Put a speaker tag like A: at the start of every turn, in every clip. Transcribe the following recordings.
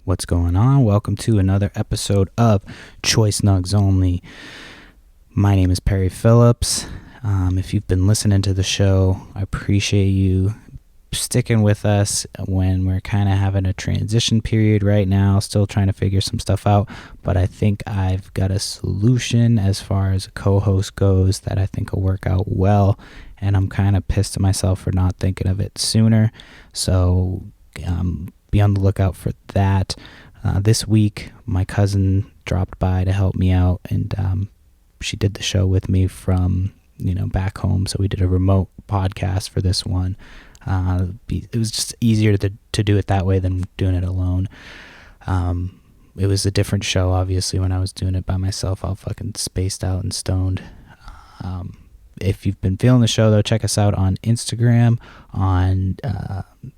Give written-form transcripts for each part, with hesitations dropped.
A: What's going on? Welcome to another episode of Choice Nugs Only. My name is Perry Phillips. If you've been listening to the show, I appreciate you sticking with us when we're kind of having a transition period right now, still trying to figure some stuff out, but I think I've got a solution as far as a co-host goes that I think will work out well, and I'm kind of pissed at myself for not thinking of it sooner, so be on the lookout for that. This week, my cousin dropped by to help me out, and she did the show with me from back home, so we did a remote podcast for this one. It was just easier to do it that way than doing it alone. It was a different show, obviously. When I was doing it by myself, all fucking spaced out and stoned. If you've been feeling the show, though, check us out on Instagram, on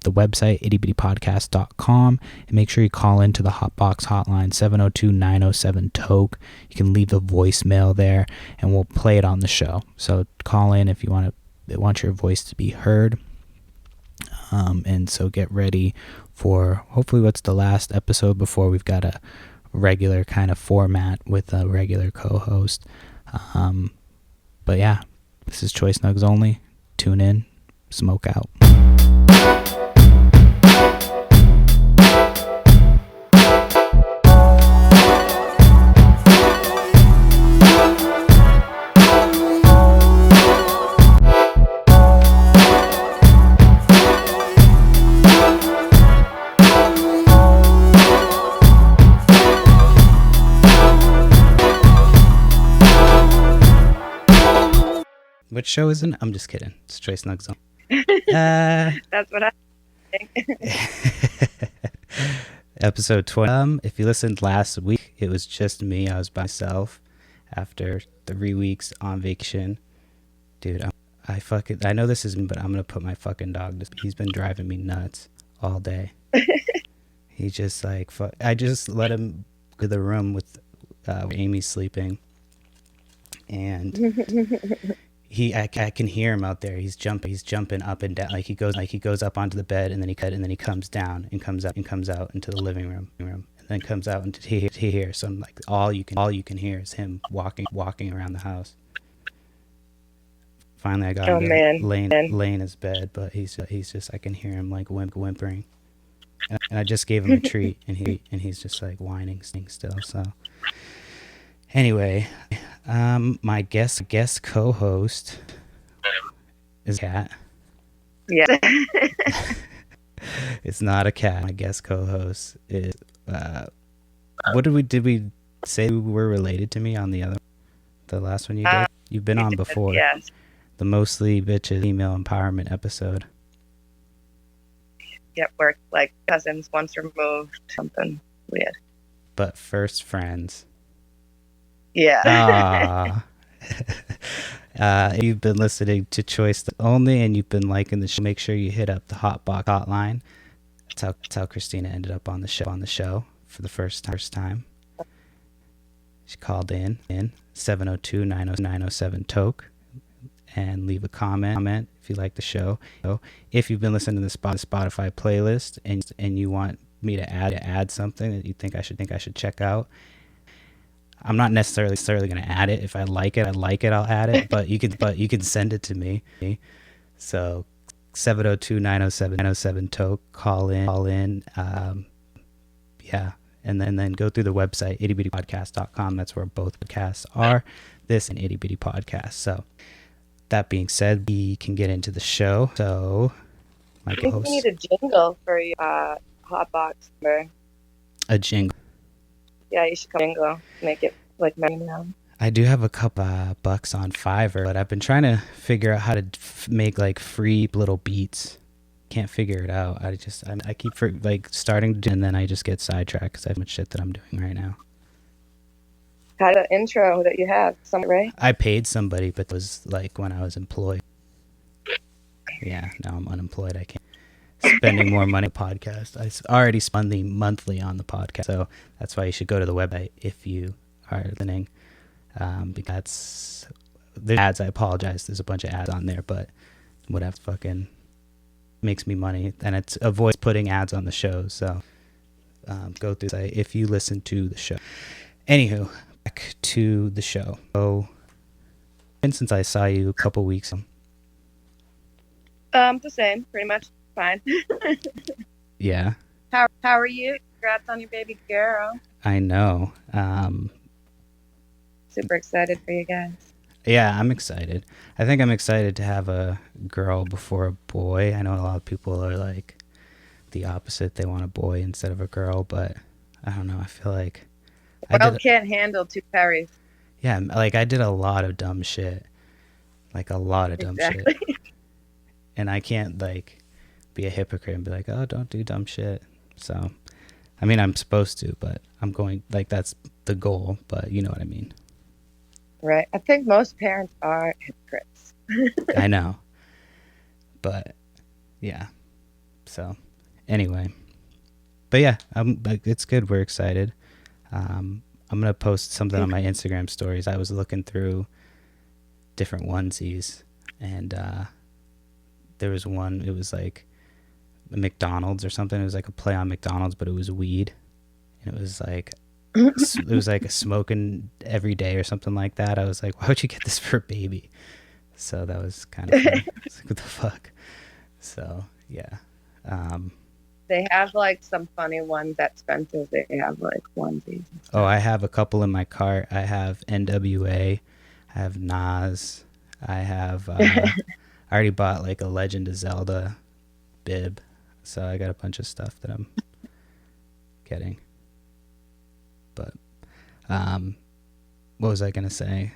A: the website, ittybittypodcast.com, and make sure you call into the Hotbox hotline, 702-907-TOKE. You can leave a voicemail there, and we'll play it on the show. So call in if you want your voice to be heard. And so get ready for hopefully what's the last episode before we've got a regular kind of format with a regular co-host. But yeah, this is Choice Nugs Only. Tune in, smoke out. What show is it? I'm just kidding. It's Choice Nugs Only.
B: That's what I think.
A: Episode 20. If you listened last week, it was just me. I was by myself after 3 weeks on vacation. Dude, I know this isn't, but I'm going to put my fucking dog. He's been driving me nuts all day. He just I just let him to the room with Amy sleeping. And I can hear him out there. He's jumping up and down. He goes up onto the bed, and then he comes down and comes out into the living room, and then comes out into here. So I'm like, all you can hear is him walking around the house. Finally, I got him to lay in his bed, but he's just, I can hear him like whimpering. And I just gave him a treat, and he's just like whining still. So anyway, my guest co-host is a cat.
B: Yeah.
A: It's not a cat. My guest co-host is what did we say we were related to me on the last one you did? You've been on before.
B: Yes.
A: The Mostly Bitches Female Empowerment episode.
B: Yep, we're like cousins once removed, something weird.
A: But first friends.
B: Yeah.
A: You've been listening to Choice Only, and you've been liking the show. Make sure you hit up the Hotbox hotline. That's how Christina ended up on the show for the first time. She called in 702-907-TOKE and leave a comment if you like the show. If you've been listening to the Spotify playlist and you want me to add something that you think I should check out, I'm not necessarily going to add it. If I like it, I'll add it. But you can send it to me. So 702-907-907-TOKE. Call in. Yeah, and then go through the website ittybittypodcast.com. That's where both podcasts are. This and Itty Bitty Podcast. So that being said, we can get into the show. So
B: I think we need a jingle for your Hotbox number.
A: A jingle.
B: Yeah, you should come jingle. Make it like my now.
A: I do have a couple bucks on Fiverr, but I've been trying to figure out how to make like free little beats. Can't figure it out. I keep starting to do, and then I just get sidetracked because I have much shit that I'm doing right now.
B: Had an intro that you have, right?
A: I paid somebody, but it was like when I was employed. Yeah, now I'm unemployed. I can't. Spending more money on the podcast. I already spend the monthly on the podcast, so that's why you should go to the website if you are listening. Because there's ads. I apologize. There's a bunch of ads on there, but whatever, fucking makes me money, and it avoids putting ads on the show. So go through the site if you listen to the show. Anywho, back to the show. So, since I saw you a couple weeks ago.
B: The same, pretty much fine.
A: Yeah.
B: How are you? Congrats on your baby girl.
A: I know.
B: Super excited for you guys.
A: Yeah, I'm excited. I think I'm excited to have a girl before a boy. I know a lot of people are like the opposite. They want a boy instead of a girl, but I don't know. I feel like
B: can't handle two Perrys.
A: Yeah, like I did a lot of dumb shit. Like a lot of dumb shit. And I can't like be a hypocrite and be like, oh, don't do dumb shit. So, I mean, I'm supposed to, but I'm going, like, that's the goal, but you know what I mean.
B: Right. I think most parents are hypocrites.
A: I know. But, yeah. So, anyway. But yeah, it's good. We're excited. I'm going to post something on my Instagram stories. I was looking through different onesies, and there was one, it was like a McDonald's or something. It was like a play on McDonald's, but it was weed. And it was like a smoking every day or something like that. I was like, why would you get this for a baby? So that was kind of funny. I was like, what the fuck? So, yeah.
B: They have like some funny ones at Spencer's. They have like onesies.
A: Oh, I have a couple in my cart. I have NWA. I have Nas. I have, I already bought like a Legend of Zelda bib. So I got a bunch of stuff that I'm getting. But, what was I going to say?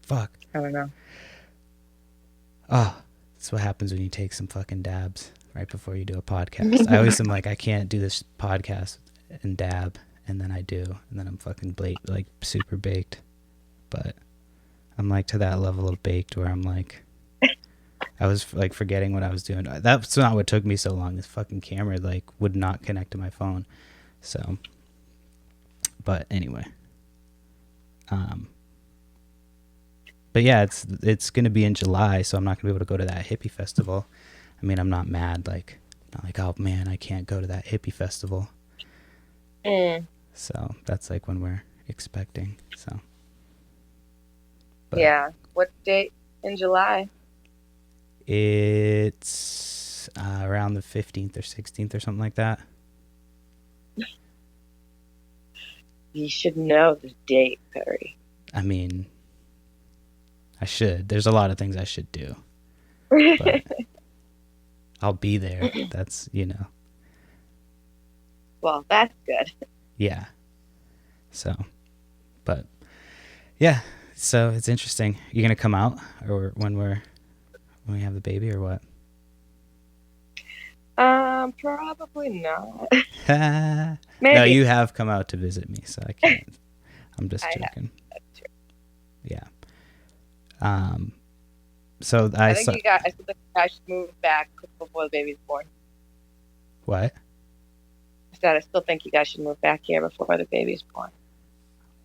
A: Fuck.
B: I don't know.
A: Oh, that's what happens when you take some fucking dabs right before you do a podcast. I always am like, I can't do this podcast and dab, and then I do, and then I'm fucking like super baked. But I'm like to that level of baked where I'm like, I was like forgetting what I was doing. That's not what took me so long. This fucking camera like would not connect to my phone. So, but anyway, but yeah, it's gonna be in July, so I'm not gonna be able to go to that hippie festival. I mean, I'm not mad, like, not like, oh man, I can't go to that hippie festival. So that's like when we're expecting. So,
B: but yeah, what date in July?
A: It's around the 15th or 16th or something like that.
B: You should know the date, Perry.
A: I mean, I should. There's a lot of things I should do. But I'll be there. That's, you know.
B: Well, that's good.
A: Yeah. So, but, yeah. So, it's interesting. You're going to come out or when we have the baby or what?
B: Probably not.
A: Maybe. No, you have come out to visit me, so I can't. I'm just joking.
B: That's true.
A: Yeah. So
B: I think you guys should move back before the baby's born.
A: What?
B: I said I still think you guys should move back here before the baby's born.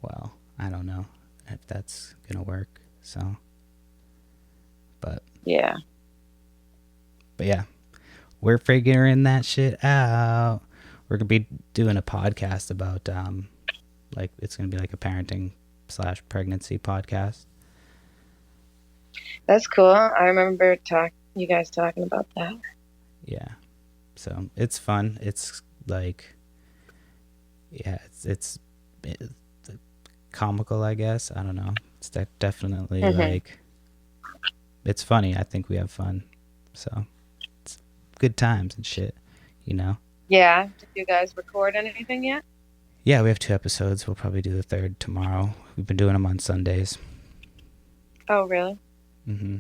A: Well, I don't know if that's gonna work. So, but
B: yeah.
A: But yeah, we're figuring that shit out. We're gonna be doing a podcast about like it's gonna be like a parenting / pregnancy podcast.
B: That's cool. I remember you guys talking about that.
A: Yeah. So it's fun. It's like, yeah, it's comical, I guess. I don't know. It's definitely like, it's funny. I think we have fun. So it's good times and shit, you know?
B: Yeah. Did you guys record anything yet?
A: Yeah, we have 2 episodes. We'll probably do the 3rd tomorrow. We've been doing them on Sundays.
B: Oh, really?
A: Mm-hmm.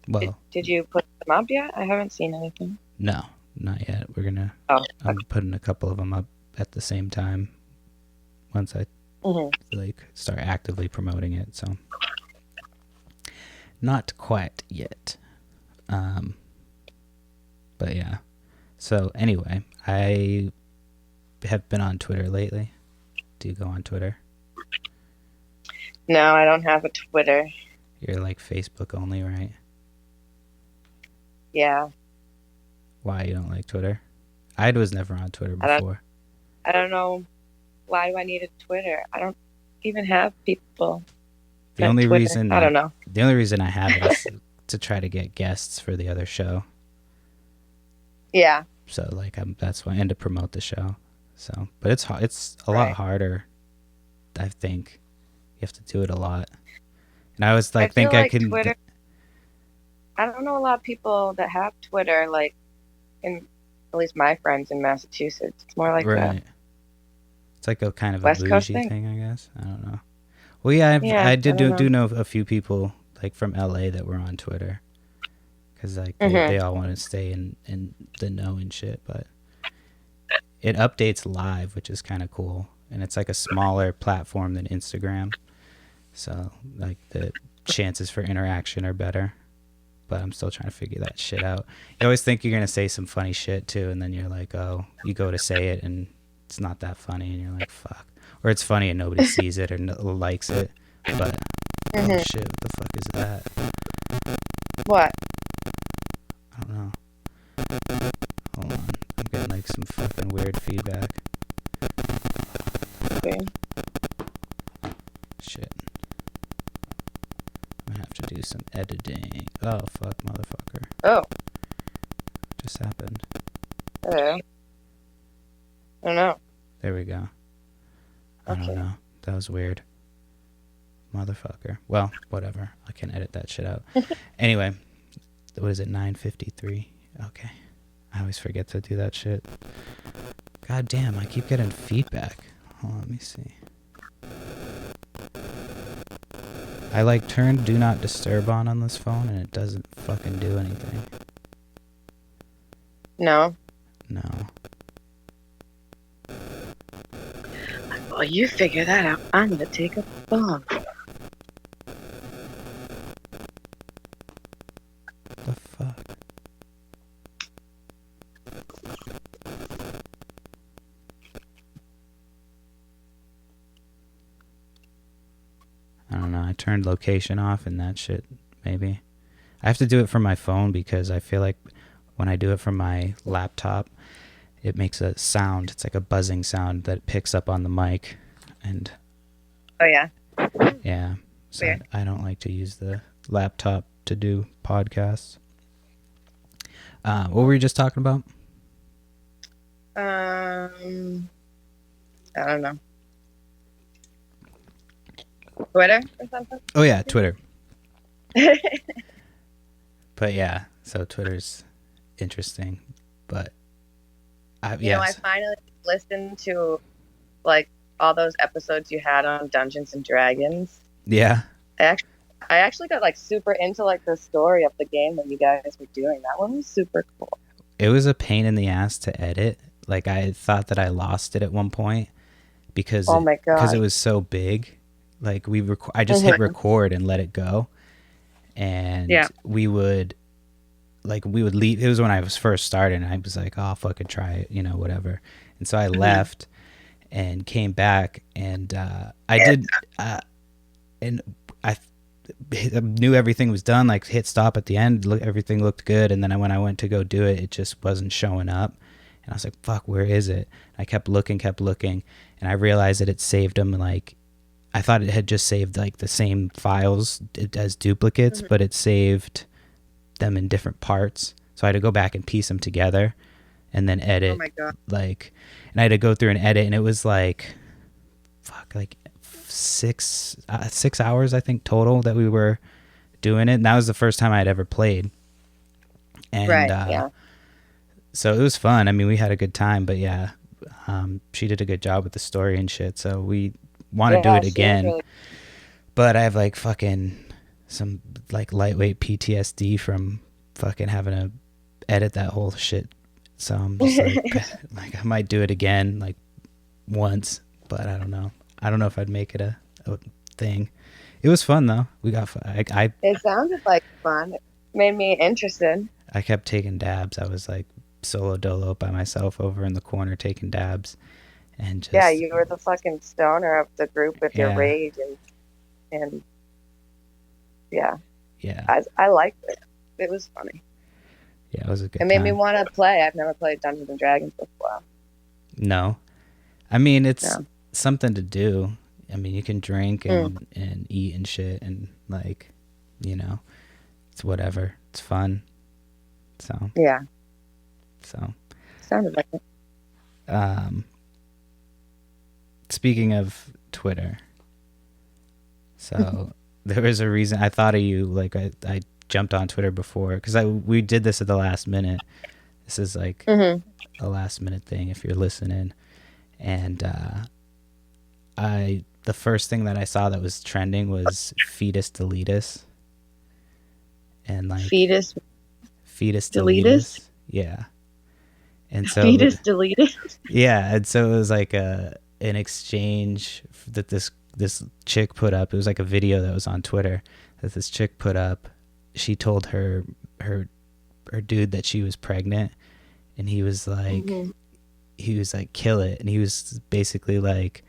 A: Well,
B: did you put them up yet? I haven't seen anything.
A: No, not yet. We're gonna. I'm putting a couple of them up at the same time once I like start actively promoting it. So not quite yet. But yeah. So anyway, I have been on Twitter lately. Do you go on Twitter?
B: No, I don't have a Twitter.
A: You're like Facebook only, right?
B: Yeah.
A: Why you don't like Twitter? I was never on Twitter before.
B: I don't know. Why do I need a Twitter? I don't even have people.
A: The only
B: Twitter.
A: reason
B: I don't know.
A: The only reason I have it is to try to get guests for the other show.
B: Yeah.
A: So like that's why, and to promote the show. So, but it's a
B: Right.
A: lot harder. I think you have to do it a lot. And I was like,
B: I feel
A: think I
B: like
A: can.
B: Twitter. I don't know a lot of people that have Twitter, like in at least my friends in Massachusetts. It's more like a
A: Right. It's like a kind of a
B: West Coast
A: bougie
B: thing.
A: thing, I guess. I don't know. Well, yeah,
B: Yeah,
A: I did
B: I don't
A: do know a few people like from LA that were on Twitter, because like they all want to stay in the know and shit. But it updates live, which is kind of cool, and it's like a smaller platform than Instagram, so like the chances for interaction are better. But I'm still trying to figure that shit out. You always think you're gonna say some funny shit too, and then you're like, oh, you go to say it and it's not that funny, and you're like, fuck. Or it's funny and nobody sees it or likes it. But oh shit, what the fuck is that?
B: What?
A: I don't know. Hold on, I'm getting like some fucking weird feedback.
B: Okay.
A: Shit. I'm gonna have to do some editing. Oh fuck, motherfucker.
B: Oh.
A: What just happened?
B: Hello. I don't know.
A: There we go. I don't know. That was weird. Motherfucker. Well, whatever. I can edit that shit out. Anyway, what is it? 9:53. Okay. I always forget to do that shit. God damn, I keep getting feedback. Hold on, let me see. I like turned do not disturb on this phone and it doesn't fucking do anything.
B: No.
A: No.
B: Well, you figure that out. I'm gonna take a bomb.
A: The fuck? I don't know. I turned location off and that shit, maybe. I have to do it from my phone because I feel like when I do it from my laptop, it makes a sound. It's like a buzzing sound that picks up on the mic. And
B: oh, yeah?
A: Yeah. So I don't like to use the laptop to do podcasts. What were you just talking about?
B: I don't know. Twitter or something?
A: Oh, yeah, Twitter. But yeah, so Twitter's interesting. But
B: you know, I finally listened to like all those episodes you had on Dungeons and Dragons.
A: Yeah.
B: I actually got like super into like the story of the game that you guys were doing. That one was super cool.
A: It was a pain in the ass to edit. Like I thought that I lost it at one point because it was so big. Like I just hit record and let it go, and we would leave. It was when I was first starting. And I was like, oh, I'll fucking try it, whatever. And so I left and came back, and I did, and I knew everything was done. Like hit stop at the end, everything looked good. And then when I went to go do it, it just wasn't showing up. And I was like, fuck, where is it? I kept looking, and I realized that it saved them like. I thought it had just saved like the same files as duplicates, but it saved them in different parts. So I had to go back and piece them together and then edit.
B: Oh my God.
A: And I had to go through and edit, and it was like 6 hours, I think, total that we were doing it. And that was the first time I'd ever played. And so it was fun. I mean, we had a good time, but yeah, she did a good job with the story and shit. So we want to do it again, but I have like fucking some like lightweight PTSD from fucking having to edit that whole shit. So I'm just like I might do it again like once, but I don't know if I'd make it a thing. It was fun though. We got
B: it sounded like fun. It made me interested.
A: I kept taking dabs. I was like solo dolo by myself over in the corner taking dabs. And just,
B: you were the fucking stoner of the group with your rage and I liked it. It was funny.
A: Yeah, it was a good
B: It made me
A: time.
B: want to play. I've never played Dungeons and Dragons before.
A: No, I mean it's
B: No.
A: something to do. I mean, you can drink
B: Mm.
A: and eat and shit and like, you know, it's whatever. It's fun. So
B: Yeah.
A: so.
B: Sounded like it.
A: Um, Speaking of Twitter, so there was a reason I thought of you. Like I jumped on Twitter before because we did this at the last minute. This is like
B: Mm-hmm.
A: a last minute thing if you're listening. And I the first thing that I saw that was trending was Fetus Deletus, and like
B: Fetus
A: Fetus
B: Deletus?
A: Deletus, yeah. And so
B: Fetus Deletus?
A: yeah, and so it was like an exchange that this chick put up. It was like a video that was on Twitter that this chick put up. She told her dude that she was pregnant, and he was like, kill it, and he was basically like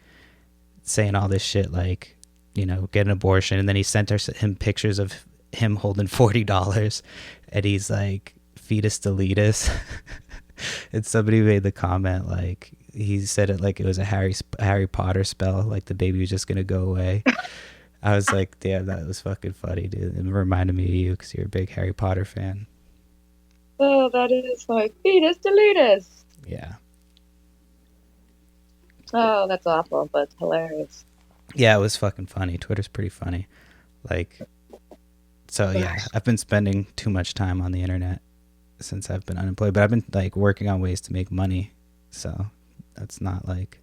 A: saying all this shit like, you know, get an abortion, and then he sent him pictures of him holding $40, and he's like, Fetus Deletus. And somebody made the comment like he said it like it was a Harry Potter spell, like the baby was just gonna go away. I was like, damn, that was fucking funny, dude. It reminded me of you because you're a big Harry Potter fan.
B: Oh, that is like Fetus Deletus.
A: Yeah.
B: Oh, that's awful, but hilarious.
A: Yeah, it was fucking funny. Twitter's pretty funny. Like, so yeah, I've been spending too much time on the internet since I've been unemployed, but I've been like working on ways to make money. So that's not like,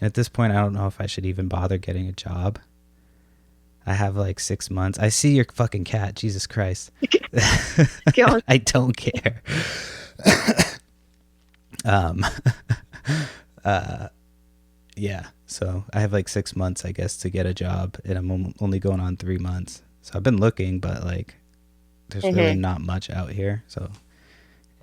A: and at this point, I don't know if I should even bother getting a job. I have like 6 months. I see your fucking cat. Jesus Christ. I don't care. Yeah. So I have like 6 months, I guess, to get a job, and I'm only going on 3 months. So I've been looking, but like, there's really not much out here. So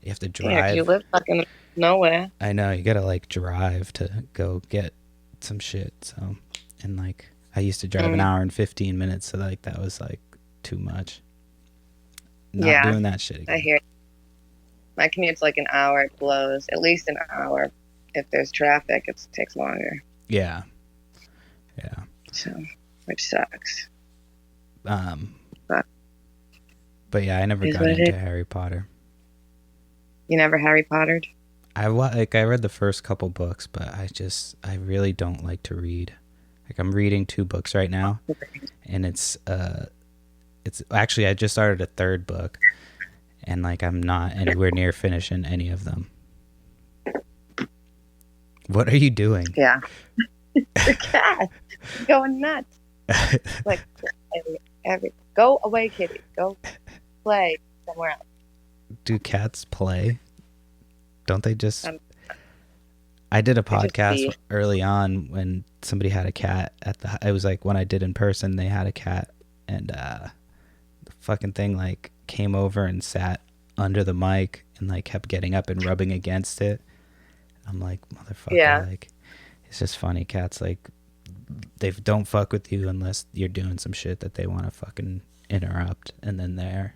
A: you have to drive.
B: Yeah, you live fucking nowhere.
A: I know, you gotta like drive to go get some shit. So, and like, I used to drive an hour and 15 minutes, so like that was like too much. Not doing that shit again.
B: I hear. My commute's like an hour. It blows. At least an hour. If there's traffic, it takes longer.
A: Yeah. Yeah.
B: So, which sucks.
A: But yeah, I never got into Harry Potter.
B: You never Harry Pottered?
A: I read the first couple books, but I really don't like to read. Like, I'm reading 2 books right now, and it's actually, I just started a 3rd book, and like, I'm not anywhere near finishing any of them. What are you doing?
B: Yeah. The cat going nuts. Like, go away, kitty. Go play somewhere else.
A: Do cats play? Don't they just... I did a podcast early on when somebody had a cat it was like when I did in person, they had a cat, and the fucking thing like came over and sat under the mic and like kept getting up and rubbing against it. I'm like, motherfucker, like, it's just funny. Cats, like, they don't fuck with you unless you're doing some shit that they want to fucking interrupt, and then they're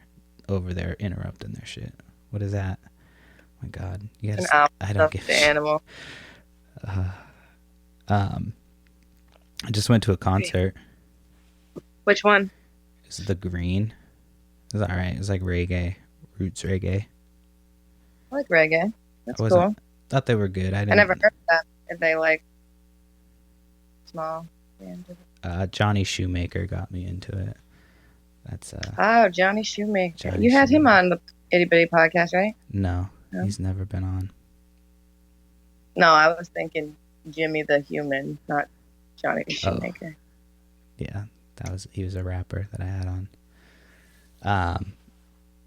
A: over there interrupting their shit. What is that? Oh my God, you guys, I don't give a shit. Animal. I just went to a concert.
B: Which one?
A: It was the Green. It was alright. It was like reggae, roots reggae.
B: I like reggae. That's cool.
A: Thought they were good. I
B: never heard that. If they like small.
A: Johnny Shoemaker got me into it. That's
B: Johnny Shoemaker. You had him on the Itty Bitty podcast, right?
A: No, he's never been on.
B: No, I was thinking Jimmy the Human, not Johnny Shoemaker.
A: Yeah, he was a rapper that I had on.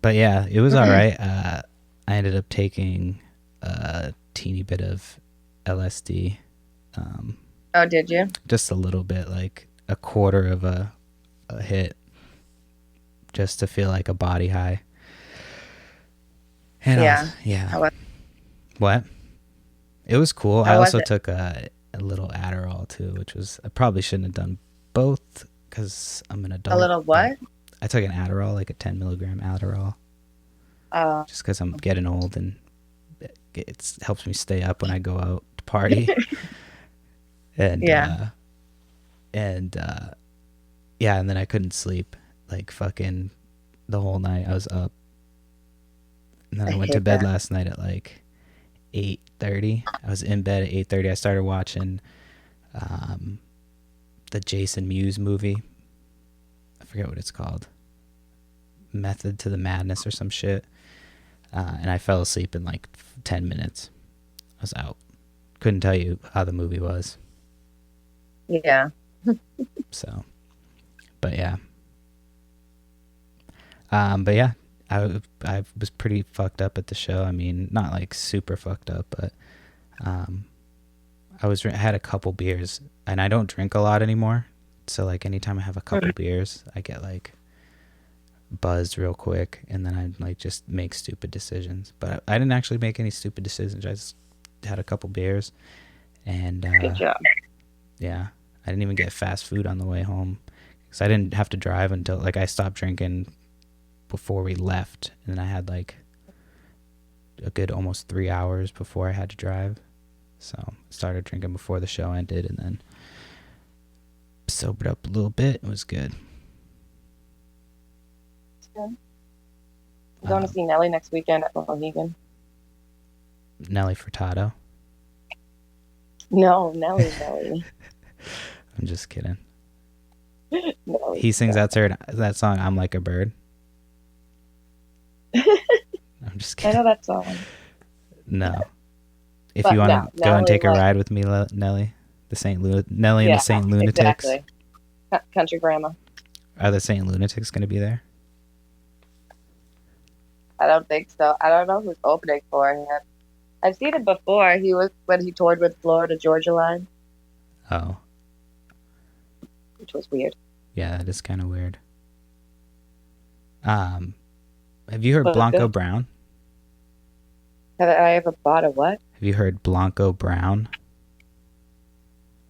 A: But yeah, it was all right. I ended up taking a teeny bit of LSD.
B: Oh, did you?
A: Just a little bit, like a quarter of a hit, just to feel like a body high. And what? It was cool. I also took a little Adderall too, which was, I probably shouldn't have done both because I'm an adult.
B: A little what?
A: I took an Adderall, like a 10 milligram Adderall.
B: Uh,
A: just because I'm getting old and it helps me stay up when I go out to party. And
B: yeah,
A: and yeah, and then I couldn't sleep like fucking the whole night. I was up, and then
B: I
A: I went to
B: hate
A: bed
B: that.
A: last night at like 8:30. I was in bed at 8:30. I started watching um, the Jason Mewes movie. I forget what it's called. Method to the Madness or some shit. And I fell asleep in like 10 minutes. I was out. Couldn't tell you how the movie was.
B: Yeah.
A: So, but yeah. But yeah, I was pretty fucked up at the show. I mean, not like super fucked up, but I had a couple beers, and I don't drink a lot anymore. So like anytime I have a couple beers, I get like buzzed real quick, and then I like just make stupid decisions. But I didn't actually make any stupid decisions. I just had a couple beers, and
B: Good job.
A: yeah, I didn't even get fast food on the way home because I didn't have to drive until like I stopped drinking before we left, and I had like a good almost 3 hours before I had to drive. So I started drinking before the show ended, and then sobered up a little bit. It was good.
B: I'm going to see Nelly next weekend at Mohegan.
A: Nelly Furtado.
B: No, Nelly.
A: I'm just kidding.
B: Nelly
A: He sings
B: Furtado.
A: that song, I'm Like a Bird. I'm just
B: I
A: kidding.
B: know that song.
A: No. If
B: But
A: you want
B: no,
A: to go and
B: Nelly,
A: take a
B: like,
A: ride with me, Nelly, Nelly and the
B: yeah,
A: Saint Lunatics.
B: exactly. Country grandma.
A: Are the Saint Lunatics going to be there?
B: I don't think so. I don't know who's opening for him. I've seen him before. He was when he toured with Florida Georgia Line,
A: Oh,
B: which was weird.
A: yeah, that is kind of weird. Have you heard
B: But
A: Blanco
B: good.
A: Brown?
B: Have I ever bought a what?
A: Have you heard Blanco Brown?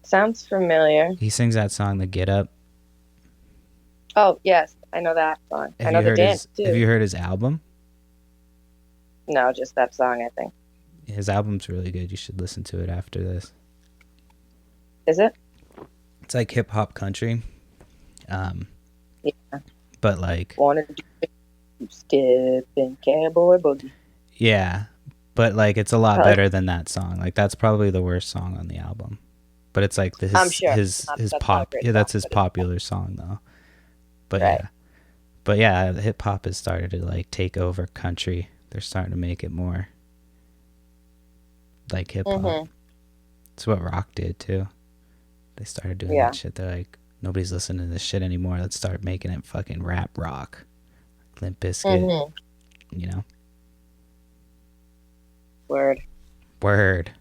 B: Sounds familiar.
A: He sings that song, The Get Up.
B: Oh yes, I know that song. I know the dance
A: Have you
B: too.
A: heard his album?
B: No, just that song. I think.
A: His album's really good. You should listen to it after this.
B: Is it?
A: It's like hip hop country.
B: Yeah.
A: But like,
B: Wanna do step and cowboy boogie.
A: yeah, but like it's a lot
B: I like
A: better than that song. Like that's probably the worst song on the album. But it's like
B: I'm sure.
A: his
B: That's not a
A: pop.
B: great
A: Yeah,
B: song,
A: that's his
B: but it's
A: popular song though. But
B: right.
A: yeah. But yeah, hip hop has started to like take over country. They're starting to make it more like hip hop.
B: Mm-hmm.
A: It's what rock did too. They started doing
B: Yeah.
A: that shit. They're like, nobody's listening to this shit anymore. Let's start making it fucking rap rock. Limp Bizkit,
B: Mm-hmm.
A: you know?
B: Word.
A: Word.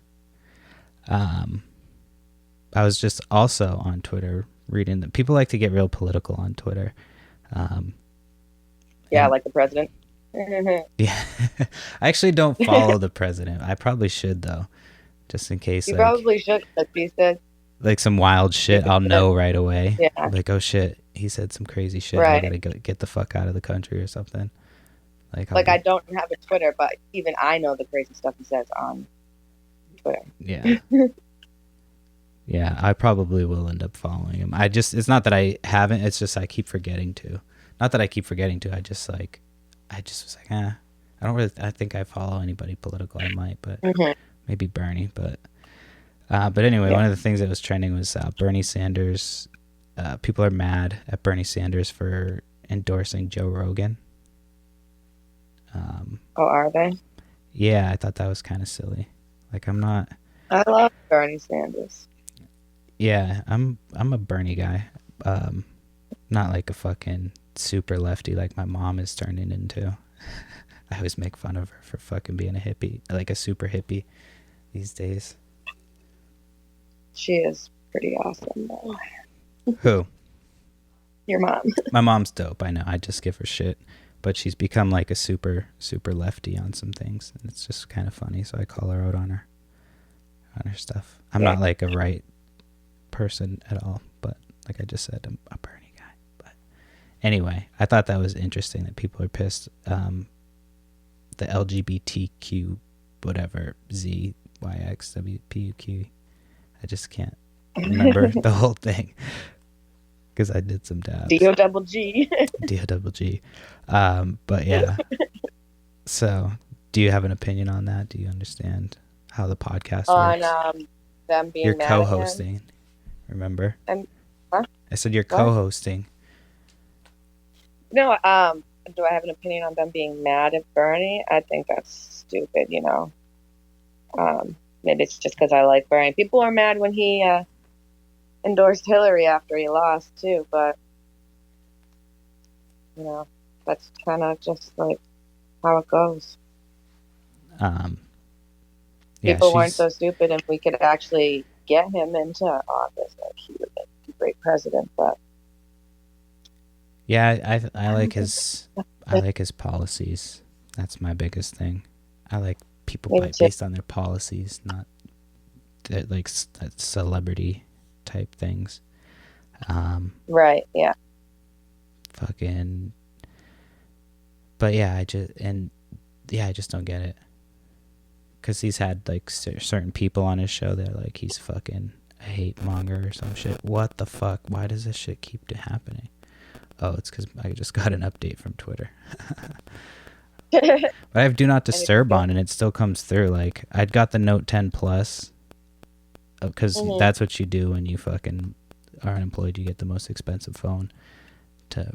A: I was just also on Twitter reading that people like to get real political on Twitter.
B: Yeah,
A: And
B: like the president. Mm-hmm.
A: yeah, I actually don't follow the president. I probably should though, just in case
B: You probably should, but he said
A: like some wild shit, I'll
B: stupid shit.
A: know right away.
B: Yeah.
A: Like, oh shit, he said some crazy shit. I
B: Right.
A: gotta get the fuck out of the country or something. Like, I'll
B: Like I
A: be,
B: don't have a Twitter, but even I know the crazy stuff he says on Twitter.
A: yeah. Yeah, I probably will end up following him. It's not that I haven't, it's just I keep forgetting to. Not that I keep forgetting to, I just was like, I think I follow anybody political. I might, but
B: Mm-hmm.
A: maybe Bernie. But anyway,
B: Yeah.
A: one of the things that was trending was Bernie Sanders. People are mad at Bernie Sanders for endorsing Joe Rogan.
B: Oh, are they?
A: Yeah, I thought that was kind of silly. Like, I'm not.
B: I love Bernie Sanders.
A: Yeah, I'm a Bernie guy. Not like a fucking super lefty like my mom is turning into. I always make fun of her for fucking being a hippie, like a super hippie these days.
B: She is pretty awesome, though.
A: Who?
B: Your mom.
A: My mom's dope, I know. I just give her shit. But she's become like a super lefty on some things. And it's just kind of funny, so I call her out on her stuff. I'm
B: Yeah.
A: not like a right person at all, but like I just said, I'm a Bernie guy. But anyway, I thought that was interesting that people are pissed the LGBTQ whatever ZYXWPUQ. I just can't remember the whole thing because I did some dabs.
B: D-O-double-G.
A: D-O-double-G. But yeah. So, do you have an opinion on that? Do you understand how the podcast works?
B: On them being
A: You're
B: mad
A: co-hosting, remember?
B: And huh?
A: I said you're
B: What?
A: co-hosting.
B: No, do I have an opinion on them being mad at Bernie? I think that's stupid, you know. Maybe it's just because I like Bernie. People are mad when he endorsed Hillary after he lost too, but you know, that's kind of just like how it goes.
A: Yeah,
B: People weren't so stupid, and we could actually get him into office. Like he would make a great president, but
A: yeah, I like his policies. That's my biggest thing. I like people based on their policies, not like celebrity type things.
B: Right? Yeah.
A: Fucking. But yeah, I just don't get it. Because he's had like certain people on his show that are like he's fucking a hate monger or some shit. What the fuck? Why does this shit keep happening? Oh, it's because I just got an update from Twitter. But I have Do Not Disturb on and it still comes through. Like I'd got the Note 10 Plus because that's what you do when you fucking are unemployed. You get the most expensive phone to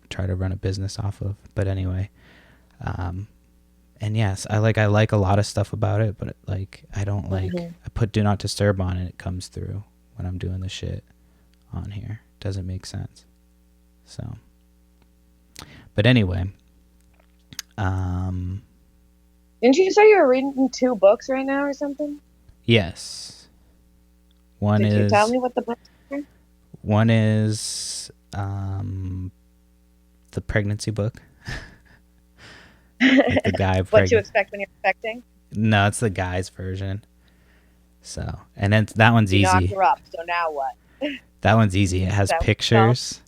A: try to run a business off of. But anyway, and yes, I like a lot of stuff about it, but like I don't like I put Do Not Disturb on and it comes through when I'm doing the shit on here. Doesn't make sense. So, but anyway,
B: didn't you say you were reading 2 books right now or something?
A: Yes.
B: Did you tell me what the books are?
A: One is the pregnancy book. Like the guy
B: What to expect when you're expecting?
A: No, it's the guy's version. So, and then that one's easy.
B: Knocked her up. So now what?
A: That one's easy. It has pictures.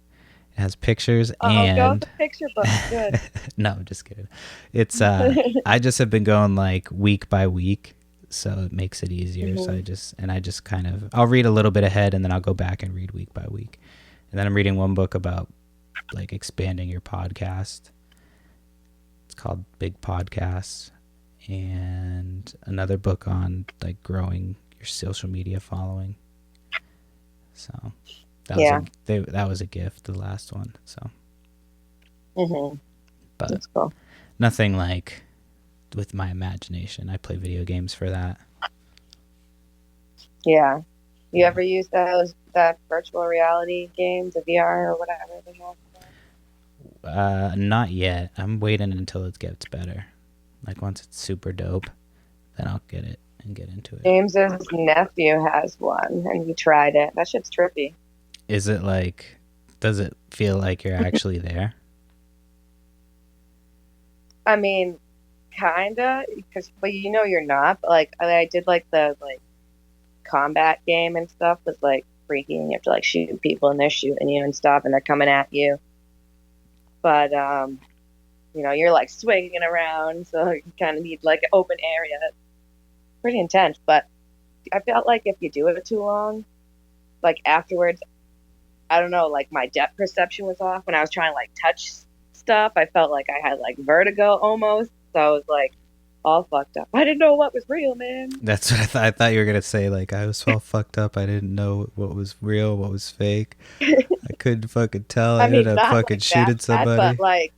A: It has pictures and
B: go with the picture book. Good.
A: No, I'm just kidding. It's I just have been going like week by week, so it makes it easier. So I just kind of I'll read a little bit ahead and then I'll go back and read week by week. And then I'm reading one book about like expanding your podcast. It's called Big Podcasts, and another book on like growing your social media following. So that was a gift, the last one. So, but
B: that's cool.
A: Nothing like with my imagination. I play video games for that.
B: Yeah, you ever use that virtual reality game, the VR or whatever they have?
A: Not yet. I'm waiting until it gets better. Like once it's super dope, then I'll get it and get into it.
B: James's nephew has one, and he tried it. That shit's trippy.
A: Is it like? Does it feel like you're actually there?
B: I mean, kinda, but you know you're not. But like I did like the combat game and stuff was like freaky, and you have to like shoot people and they're shooting you and stuff, and they're coming at you. But you know, you're like swinging around, so you kind of need like an open area. It's pretty intense, but I felt like if you do it too long, like afterwards, I don't know, like my depth perception was off when I was trying to like touch stuff. I felt like I had like vertigo almost, so I was like all fucked up. I didn't know what was real, man.
A: That's what I thought. I thought you were gonna say like I was all fucked up. I didn't know what was real, what was fake. I couldn't fucking tell. I ended up fucking like shooting somebody.
B: But like,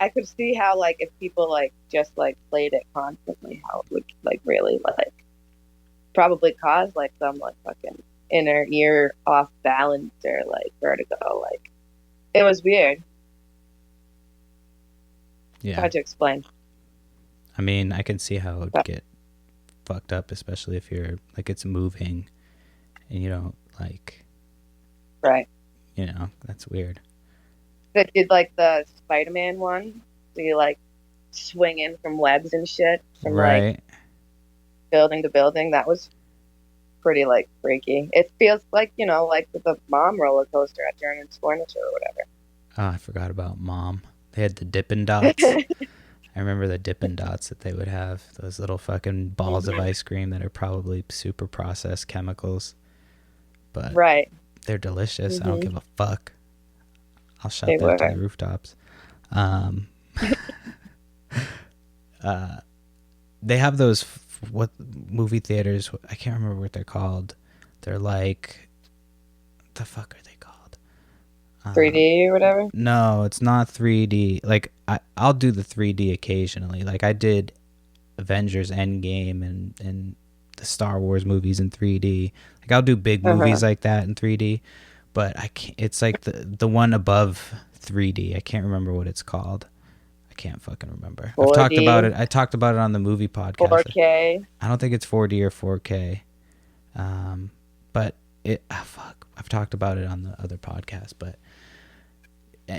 B: I could see how like if people like just like played it constantly, how it would like really like probably cause like some like fucking inner ear off balance or like vertigo. Like it was weird.
A: Yeah.
B: Hard to explain.
A: I mean, I can see how it would get fucked up, especially if you're like it's moving and you don't like.
B: Right.
A: You know, that's weird.
B: That did like the Spider-Man one. So you like swinging from webs and shit from like building to building. That was pretty like freaky. It feels like, you know, like the Mom roller coaster at German's Furniture or whatever.
A: Oh, I forgot about Mom. They had the Dippin' Dots. I I remember the Dippin' Dots that they would have. Those little fucking balls of ice cream that are probably super processed chemicals. But
B: Right.
A: they're delicious. I don't give a fuck. I'll shout
B: They
A: that to
B: were.
A: the rooftops. Um, they have those what movie theaters? I can't remember what they're called. They're like, what the fuck are they called?
B: 3D or whatever.
A: No, it's not 3D. Like I'll do the 3D occasionally. Like I did Avengers Endgame and the Star Wars movies in 3D. Like I'll do big movies like that in 3D, but I can't. It's like the one above 3D. I can't remember what it's called. I can't fucking remember.
B: 4D,
A: I've talked about it. I talked about it on the movie podcast.
B: 4K.
A: I don't think it's 4D or 4K. But fuck. I've talked about it on the other podcast, but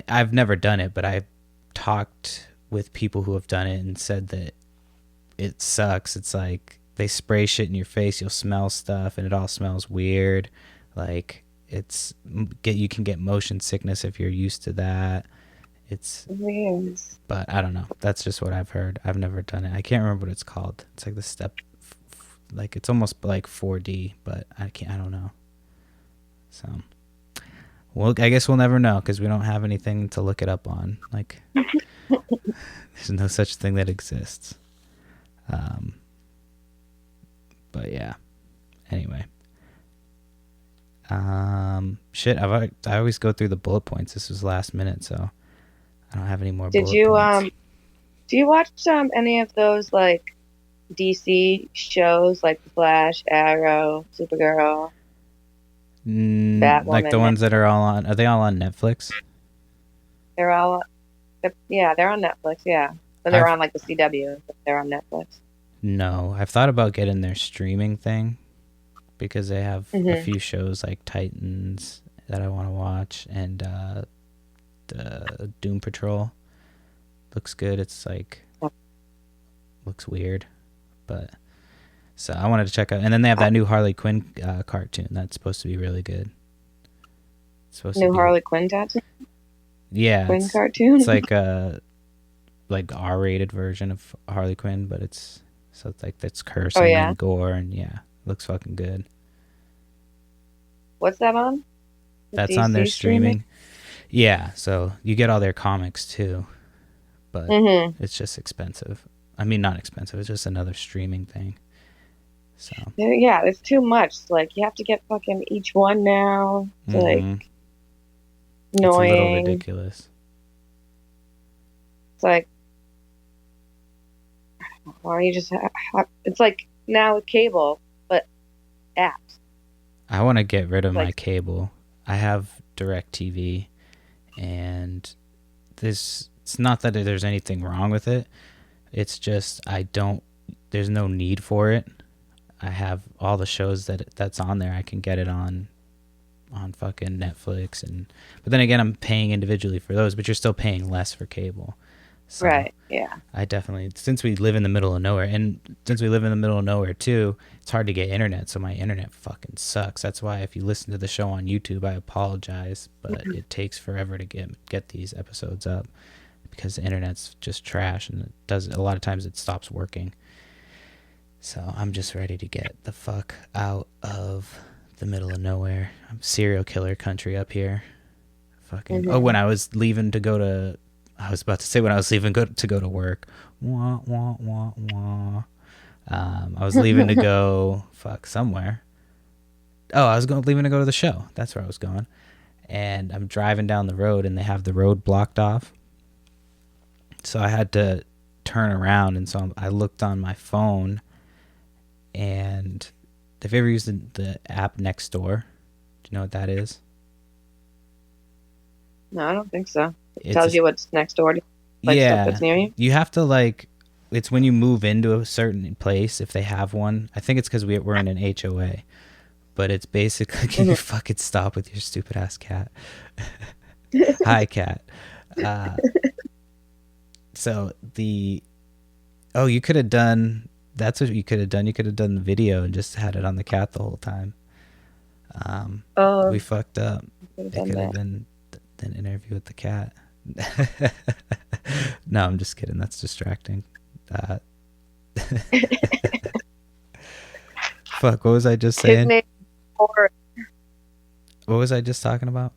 A: I've never done it, but I've talked with people who have done it and said that it sucks. It's like they spray shit in your face, you'll smell stuff, and it all smells weird. Like you can get motion sickness if you're used to that. It's
B: weird.
A: But I don't know. That's just what I've heard. I've never done it. I can't remember what it's called. It's like the step, like it's almost like 4D, but I don't know. So, well, I guess we'll never know because we don't have anything to look it up on. Like, there's no such thing that exists. But yeah. Anyway. Shit. I always go through the bullet points. This was last minute, so I don't have any more.
B: Did you do you watch any of those like DC shows like The Flash, Arrow, Supergirl, Batwoman?
A: Like the ones that are all on? Are they all on Netflix?
B: They're all, yeah, they're on Netflix. Yeah, but they're on like the CW. They're on Netflix.
A: No, I've thought about getting their streaming thing because they have a few shows like Titans that I want to watch, and the Doom Patrol looks good. It's like looks weird, but so I wanted to check out. And then they have that new Harley Quinn cartoon that's supposed to be really good. It's supposed
B: new
A: to be
B: Harley Quinn tattoo.
A: Yeah,
B: Quinn cartoon.
A: It's like a R-rated version of Harley Quinn, but it's like that's cursing and gore, and yeah, looks fucking good.
B: What's that on?
A: That's on their streaming. Yeah, so you get all their comics too, but it's just expensive. I mean, not expensive. It's just another streaming thing. So
B: yeah, it's too much. Like you have to get fucking each one now. It's like annoying.
A: It's a little ridiculous.
B: It's like, why don't you just have, it's like now with cable, but apps.
A: I want to get rid of my cable. I have DirecTV, and it's not that there's anything wrong with it. It's just there's no need for it. I have all the shows that's on there. I can get it on fucking Netflix, but then again, I'm paying individually for those, but you're still paying less for cable. So
B: right, yeah.
A: I definitely, since we live in the middle of nowhere, and since we live in the middle of nowhere too, it's hard to get internet, so my internet fucking sucks. That's why if you listen to the show on YouTube, I apologize, but it takes forever to get these episodes up because the internet's just trash, and a lot of times it stops working. So I'm just ready to get the fuck out of the middle of nowhere. I'm serial killer country up here. Fucking when I was leaving to go to I was about to say when I was leaving to go to work. Wah, wah, wah, wah. I was leaving to go somewhere. Oh, I was leaving to go to the show. That's where I was going. And I'm driving down the road, and they have the road blocked off. So I had to turn around, and so I looked on my phone. And have you ever used the app Nextdoor? Do you know what that is?
B: No, I don't think so. It tells you what's next door to stuff that's near you?
A: You have to it's when you move into a certain place, if they have one. I think it's because we're in an HOA. But it's basically, can you fucking stop with your stupid ass cat? Hi, cat. So you could have done, that's what you could have done. You could have done the video and just had it on the cat the whole time. We fucked up. It could have been an interview with the cat. No, I'm just kidding. That's distracting. Uh, fuck, what was I just
B: His
A: saying?
B: name or
A: What was I just talking about?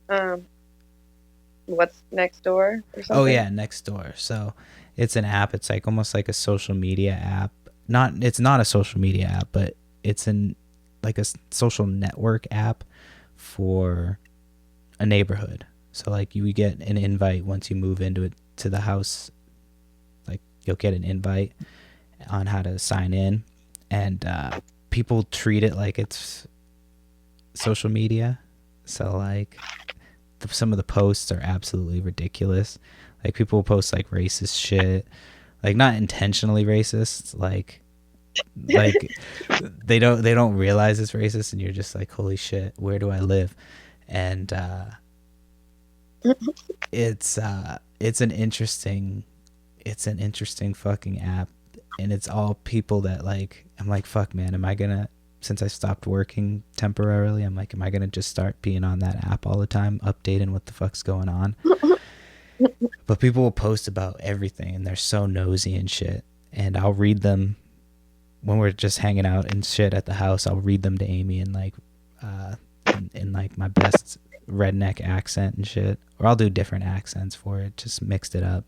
B: um what's next door or
A: Oh
B: something?
A: yeah, Nextdoor. So it's an app. It's like almost like a social media app. It's not a social media app, but it's like a social network app for a neighborhood. So like you get an invite once you move into it to the house. Like you'll get an invite on how to sign in, and people treat it like it's social media. So like some of the posts are absolutely ridiculous. Like people will post like racist shit, like not intentionally racist, like they don't realize it's racist, and you're just like, holy shit, where do I live? And it's an interesting fucking app, and it's all people that like. I'm like, fuck, man, am I gonna, since I stopped working temporarily, I'm like, am I gonna just start being on that app all the time, updating what the fuck's going on? But people will post about everything, and they're so nosy and shit. And I'll read them when we're just hanging out and shit at the house. I'll read them to Amy in like, in like my best redneck accent and shit, or I'll do different accents for it, just mixed it up.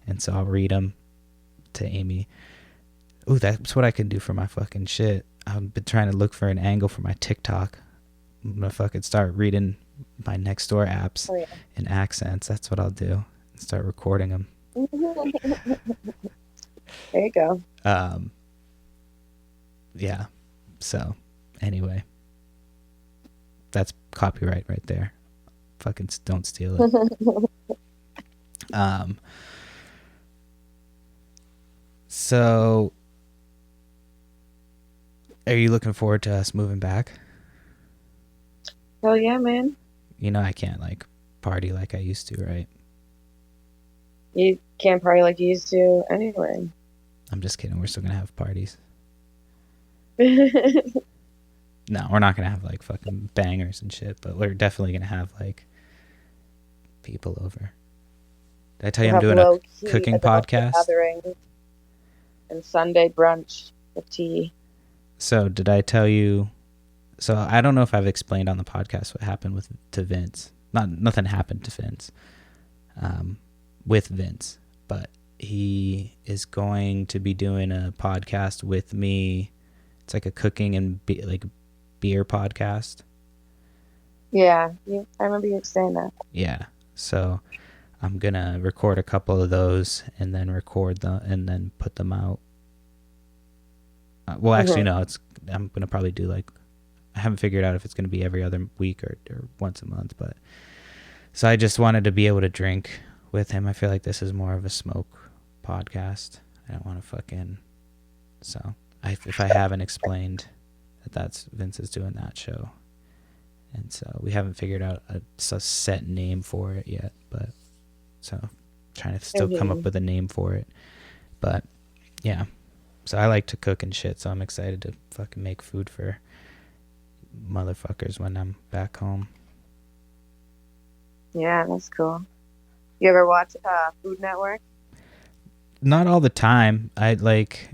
A: And so I'll read them to Amy. Ooh, that's what I can do for my fucking shit. I've been trying to look for an angle for my TikTok. I'm gonna fucking start reading my Nextdoor apps
B: Oh yeah.
A: in accents. That's what I'll do. Start recording them.
B: There you go.
A: Yeah. So, anyway, that's copyright right there. Fucking don't steal it. So, are you looking forward to us moving back?
B: Oh yeah, man.
A: You know, I can't like party like I used to, right?
B: You can't party like you used to anyway.
A: I'm just kidding. We're still gonna have parties.
B: We'll
A: No, we're not gonna have like fucking bangers and shit, but we're definitely gonna have like people over. Did I tell you I'm
B: have
A: doing a
B: low key
A: cooking
B: adult
A: podcast?
B: gatherings and Sunday brunch with tea.
A: So did I tell you? So I don't know if I've explained on the podcast what happened to Vince. Nothing happened to Vince, with Vince, but he is going to be doing a podcast with me. It's like a cooking and like beer podcast.
B: Yeah, I remember you saying that.
A: Yeah. So I'm gonna record a couple of those and then record them and then put them out. Well, actually, no. I'm gonna probably do like, I haven't figured out if it's gonna be every other week or once a month, but so I just wanted to be able to drink with him. I feel like this is more of a smoke podcast. I don't want to fucking. So if I haven't explained that's Vince is doing that show, and so we haven't figured out a set name for it yet, but so trying to still come up with a name for it, but yeah. So I like to cook and shit, so I'm excited to fucking make food for motherfuckers when I'm back home.
B: Yeah, that's cool. You ever watch Food Network?
A: Not all the time. I like,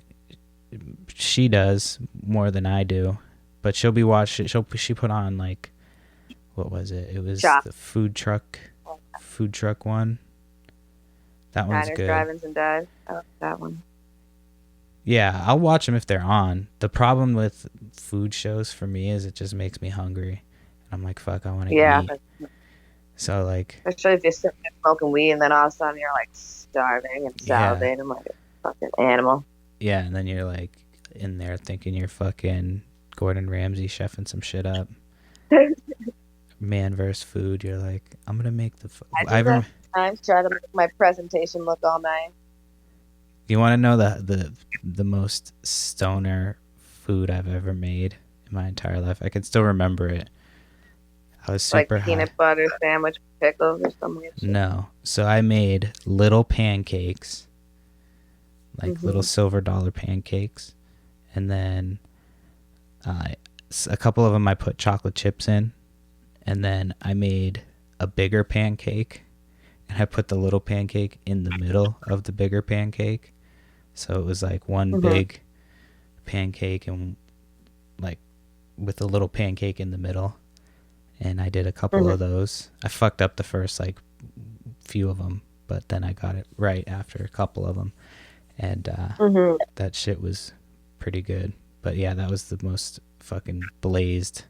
A: she does more than I do, but she'll be watching. She put on like, what was it? It was
B: Chop.
A: the food truck one. That one's
B: Diners,
A: good.
B: Drive-ins, and Dives. I like that one.
A: Yeah, I'll watch them if they're on. The problem with food shows for me is it just makes me hungry. I'm like, fuck, I want to eat. So like,
B: especially if you're sitting there smoking weed and then all of a sudden you're like starving and salivating like a fucking animal.
A: Yeah, and then you're like in there thinking you're fucking Gordon Ramsay chefing some shit up. Man versus food. You're like, I'm gonna make the.
B: I do that sometimes, try to make my presentation look all nice.
A: You want to know the most stoner food I've ever made in my entire life? I can still remember it. I was super
B: like peanut
A: high.
B: butter sandwich with pickles or something.
A: No, so I made little pancakes, like little silver dollar pancakes, and then a couple of them I put chocolate chips in, and then I made a bigger pancake and I put the little pancake in the middle of the bigger pancake. So it was like one big pancake and like with a little pancake in the middle. And I did a couple of those. I fucked up the first like few of them, but then I got it right after a couple of them. And that shit was pretty good. But yeah, that was the most fucking blazed.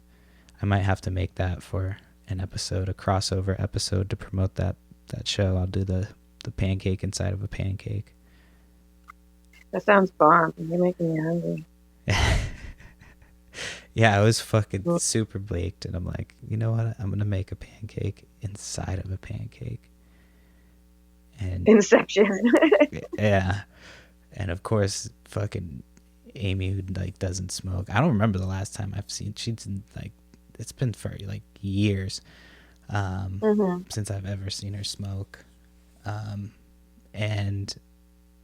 A: I might have to make that for an episode, a crossover episode to promote that show. I'll do the pancake inside of a pancake.
B: That sounds bomb. You're making me hungry.
A: Yeah, I was fucking super baked, and I'm like, you know what? I'm gonna make a pancake inside of a pancake. And
B: Inception.
A: yeah, and of course, fucking Amy, who like doesn't smoke. I don't remember the last time I've seen. She's like, it's been for like years since I've ever seen her smoke, and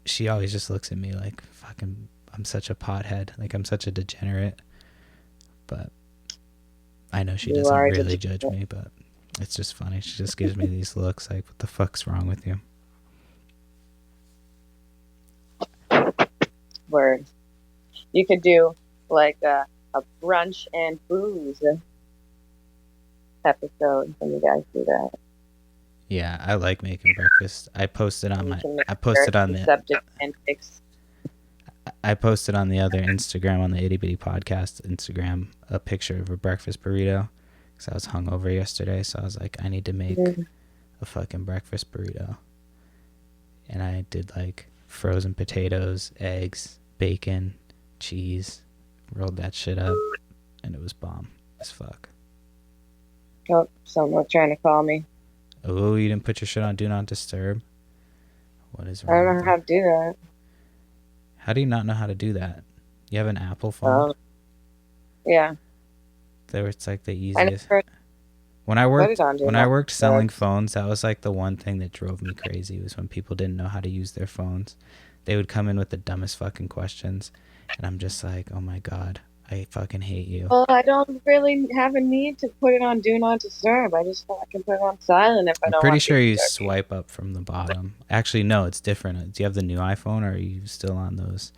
A: she always just looks at me like fucking I'm such a pothead, like I'm such a degenerate. But I know she doesn't really judge me, but it's just funny. She just gives me these looks like, what the fuck's wrong with you?
B: Word. You could do like a brunch and booze episode when you guys do that.
A: Yeah, I like making breakfast. I posted on the I posted on the other Instagram, on the Itty Bitty Podcast Instagram, a picture of a breakfast burrito because I was hungover yesterday. So I was like, I need to make a fucking breakfast burrito. And I did like frozen potatoes, eggs, bacon, cheese, rolled that shit up, and it was bomb as fuck.
B: Oh, someone's trying to call me.
A: Oh, you didn't put your shit on Do Not Disturb? What is wrong?
B: I don't know how to do that.
A: How do you not know how to do that? You have an Apple phone?
B: Yeah.
A: It's like the easiest. When I worked selling phones, that was like the one thing that drove me crazy, was when people didn't know how to use their phones. They would come in with the dumbest fucking questions, and I'm just like, oh my god, I fucking hate you.
B: Well, I don't really have a need to put it on Do Not Disturb. I just fucking put it on silent if I don't want to.
A: I'm pretty sure you swipe up from the bottom. Actually, no, it's different. Do you have the new iPhone, or are you still on those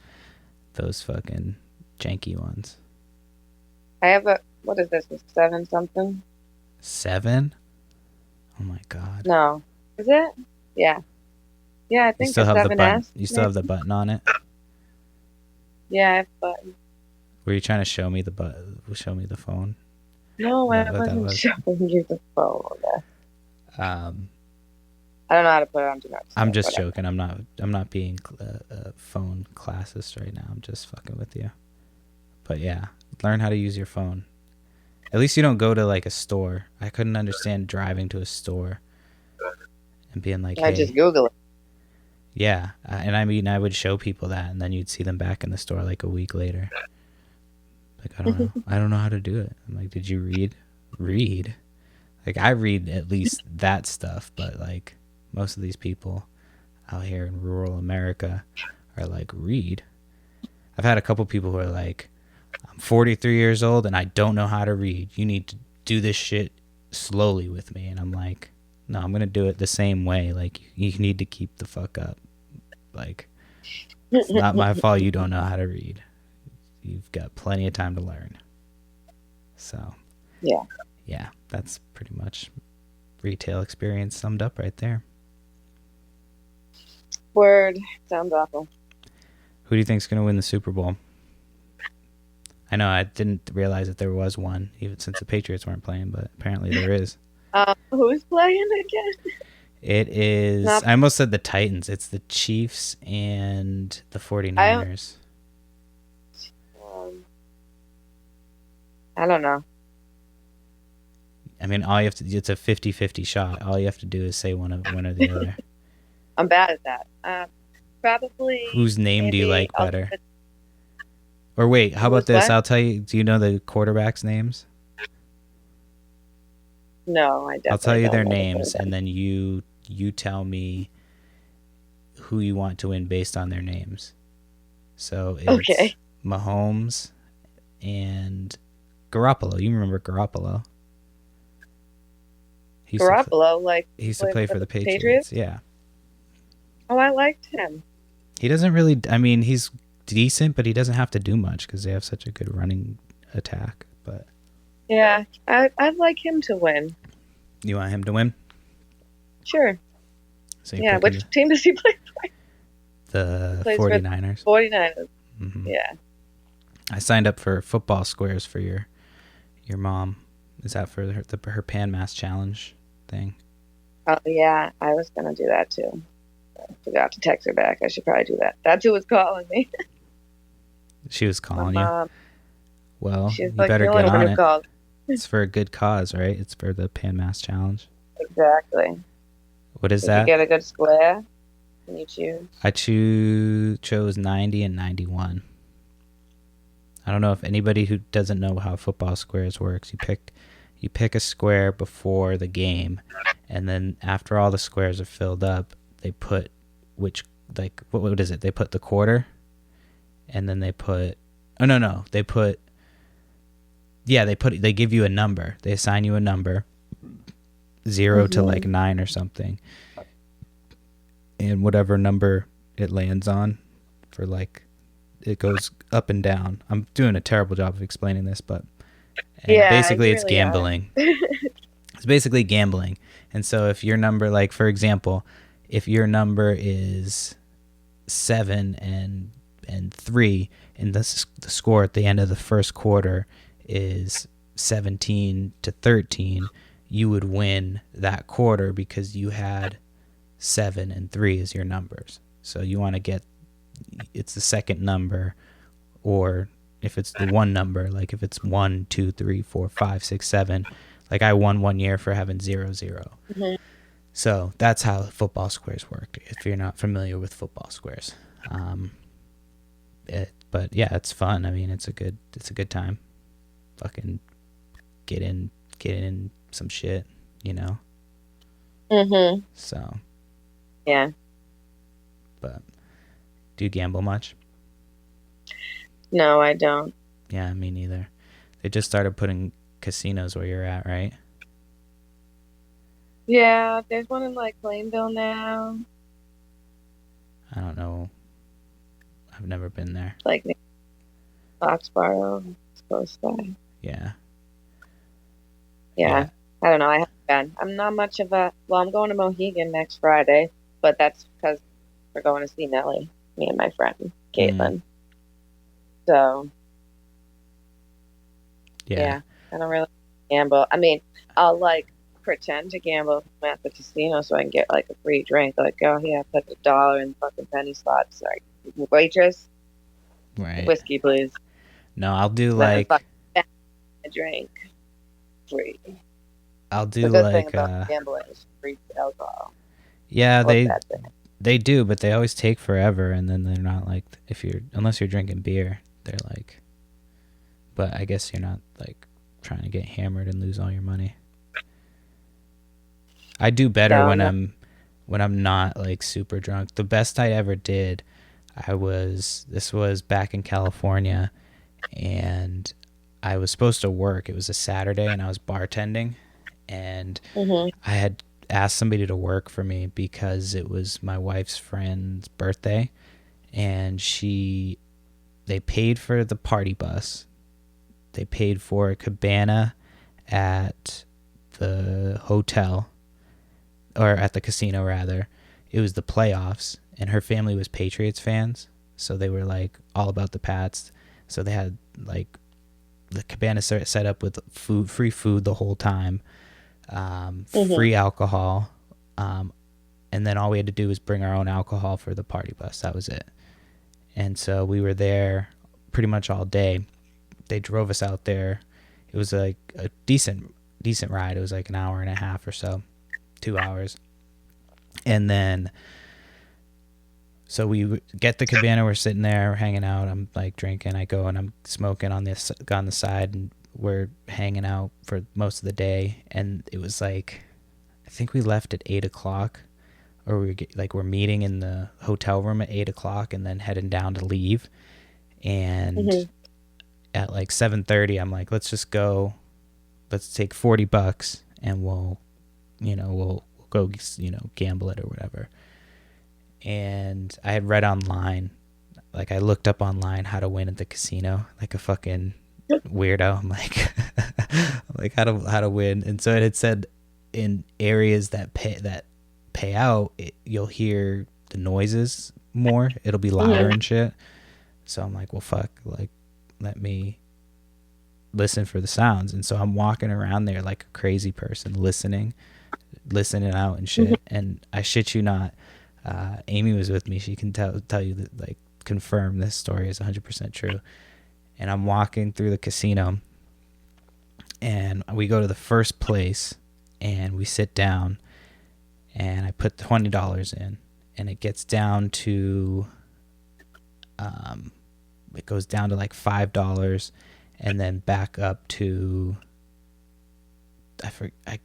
A: fucking janky ones?
B: I have what is this, a 7 something?
A: 7? Oh my god.
B: No. Is it? Yeah. Yeah, I think
A: you still have
B: 7S.
A: the button. You still have the button on it?
B: Yeah, I have a button.
A: Were you trying to show me show me the phone?
B: No, I wasn't showing you the phone.
A: I
B: don't know how to put it on Do Not Disturb.
A: I'm just joking. I'm not being phone classist right now. I'm just fucking with you. But yeah, learn how to use your phone. At least you don't go to like a store. I couldn't understand driving to a store and being like, hey.
B: I just Google it.
A: Yeah, and I mean, I would show people that, and then you'd see them back in the store like a week later. Like, I don't know. I don't know how to do it. I'm like, did you read? Read? Like, I read at least that stuff, but like most of these people out here in rural America are like, read? I've had a couple people who are like, I'm 43 years old and I don't know how to read. You need to do this shit slowly with me. And I'm like, no, I'm going to do it the same way. Like, you need to keep the fuck up. Like, it's not my fault you don't know how to read. You've got plenty of time to learn. So, yeah, that's pretty much retail experience summed up right there.
B: Word. Sounds awful.
A: Who do you think's going to win the Super Bowl? I know I didn't realize that there was one, even since the Patriots weren't playing, but apparently there is.
B: Who's playing again?
A: It is... I almost said the Titans. It's the Chiefs and the 49ers.
B: I don't know.
A: I mean, all you have to... It's a 50-50 shot. All you have to do is say one or the other.
B: I'm bad at that. Probably...
A: Whose name do you like better? Or wait, how about this? I'll tell you... Do you know the quarterbacks' names?
B: No, I definitely
A: I'll tell you their names, and then you tell me who you want to win based on their names. So it's Mahomes and Garoppolo. You remember Garoppolo? He used to play,
B: Garoppolo, like,
A: he used to
B: play
A: play
B: for
A: for
B: the
A: the Patriots.
B: Patriots?
A: Yeah.
B: Oh, I liked him.
A: He doesn't really. I mean, he's decent, but he doesn't have to do much because they have such a good running attack. But
B: Yeah, I'd like him to win.
A: you want him to win?
B: Sure.
A: So
B: Yeah, which team does he play for?
A: the
B: He plays
A: 49ers.
B: for 49ers.
A: Mm-hmm.
B: Yeah.
A: I signed up for football squares for your mom. Is that for her Pan Mass Challenge thing?
B: Oh, yeah, I was going to do that too. I forgot to text her back. I should probably do that. That's who was calling me.
A: She was
B: My
A: calling you?
B: mom.
A: Well,
B: She's
A: you
B: like
A: better
B: the
A: get
B: only one
A: on
B: who
A: it.
B: called.
A: It's for a good cause, right? It's for the Pan Mass Challenge.
B: Exactly.
A: What is
B: Did
A: that?
B: you get a good square? Can you choose?
A: I chose 90 and 91. I don't know if anybody who doesn't know how football squares works. You pick a square before the game, and then after all the squares are filled up, they put what is it? They put the quarter, and then they put they give you a number. They assign you a number, 0 to like 9 or something, and whatever number it lands on, for like, it goes up and down. I'm doing a terrible job of explaining this, but basically it's gambling. It's basically gambling. And so if your number, like for example, if your number is 7 and 3, and the score at the end of the first quarter is 17 to 13, you would win that quarter because you had 7 and 3 as your numbers. So you want to get, it's the second number, or if it's the one number, like if it's 1, 2, 3, 4, 5, 6, 7, like I won one year for having 0, 0.
B: Mm-hmm.
A: So that's how football squares work, if you're not familiar with football squares. But yeah, it's fun. I mean, it's a good time. Fucking get in some shit, you know?
B: Mm-hmm.
A: So.
B: Yeah.
A: But do you gamble much?
B: No, I don't.
A: Yeah, me neither. They just started putting casinos where you're at, right?
B: Yeah, there's one in like Plainville now.
A: I don't know. I've never been there.
B: Like Foxborough, it's close by.
A: Yeah.
B: Yeah. I don't know. I haven't been. I'm not much of a. Well, I'm going to Mohegan next Friday, but that's because we're going to see Nellie, me and my friend Caitlin. So. Yeah. I don't really gamble. I mean, I'll like pretend to gamble at the casino so I can get like a free drink. Like, oh yeah, put $1 in fucking penny slots. Sorry, waitress.
A: Right.
B: Whiskey, please.
A: No, I'll do like
B: a drink free.
A: I'll do
B: the good
A: like
B: thing about gambling is free alcohol.
A: Yeah, they do, but they always take forever, and then they're not like, unless you're drinking beer, they're like. But I guess you're not like trying to get hammered and lose all your money. I do better when I'm not like super drunk. The best I ever did, this was back in California, and I was supposed to work. It was a Saturday, and I was bartending, and I had asked somebody to work for me because it was my wife's friend's birthday, and they paid for the party bus. They paid for a cabana at the hotel, or at the casino rather. It was the playoffs, and her family was Patriots fans, so they were like all about the Pats. So they had like the cabana set up with free food the whole time, free alcohol, and then all we had to do was bring our own alcohol for the party bus. That was it. And so we were there pretty much all day. They drove us out there. It was like a decent ride. It was like an hour and a half or so, 2 hours. And then, so we get the cabana. We're sitting there, we're hanging out. I'm like drinking. I go and I'm smoking on the side, and we're hanging out for most of the day. And it was like, I think we left at 8:00, or we're meeting in the hotel room at 8:00, and then heading down to leave. And at like 7:30, I'm like, let's just go. Let's take $40 and we'll we'll go, gamble it or whatever. And I had read online, like I looked up online how to win at the casino, like a fucking weirdo. I'm like, how to win. And so it had said in areas that pay out, you'll hear the noises more. It'll be louder and shit. So I'm like, well, fuck, like, let me listen for the sounds. And so I'm walking around there like a crazy person, listening out and shit. And I shit you not, Amy was with me. She can tell you that, like, confirm this story is 100% true. And I'm walking through the casino, and we go to the first place, and we sit down, and I put $20 in, and it gets down to, it goes down to like $5, and then back up to,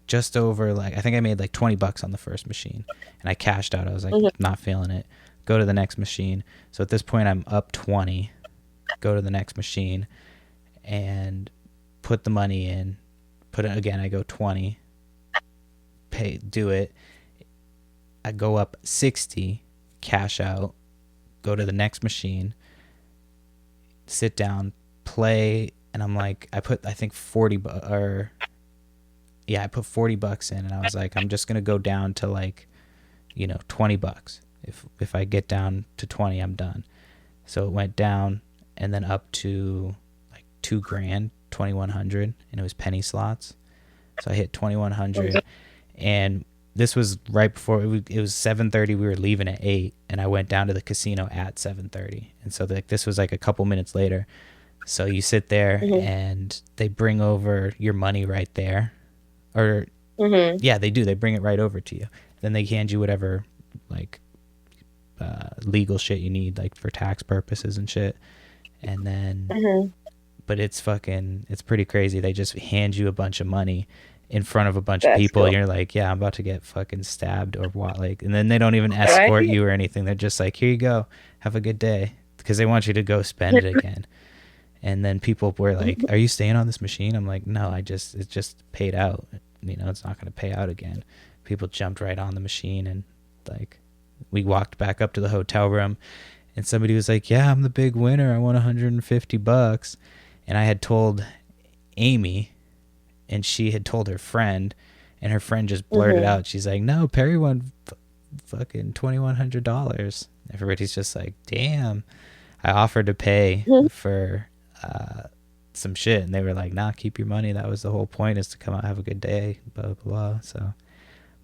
A: just over, like, I think I made like $20 on the first machine, and I cashed out. I was like, not feeling it. Go to the next machine. So at this point, I'm up 20. Go to the next machine and put the money in. Put it again. I go 20. Do it. I go up 60. Cash out. Go to the next machine. Sit down. Play. And I'm like, I put, I think 40 or yeah, I put $40 in, and I was like, I'm just gonna go down to like, $20. If I get down to 20, I'm done. So it went down and then up to like $2,000, 2,100, and it was penny slots. So I hit 2,100, and this was right before it was 7:30. We were leaving at 8, and I went down to the casino at 7:30, and so like this was like a couple minutes later. So you sit there, and they bring over your money right there. Or yeah, they do. They bring it right over to you. Then they hand you whatever, like, legal shit you need, like for tax purposes and shit. And then, but it's pretty crazy. They just hand you a bunch of money in front of a bunch of people. Cool. And you're like, yeah, I'm about to get fucking stabbed or what? Like, and then they don't even escort you or anything. They're just like, here you go, have a good day, because they want you to go spend it again. And then people were like, are you staying on this machine? I'm like, no, it's just paid out. It's not going to pay out again. People jumped right on the machine, and like we walked back up to the hotel room, and somebody was like, yeah, I'm the big winner. I won $150. And I had told Amy, and she had told her friend, and her friend just blurted out. She's like, no, Perry won fucking $2,100. Everybody's just like, damn. I offered to pay for some shit, and they were like, nah, keep your money. That was the whole point, is to come out, have a good day, blah blah blah. So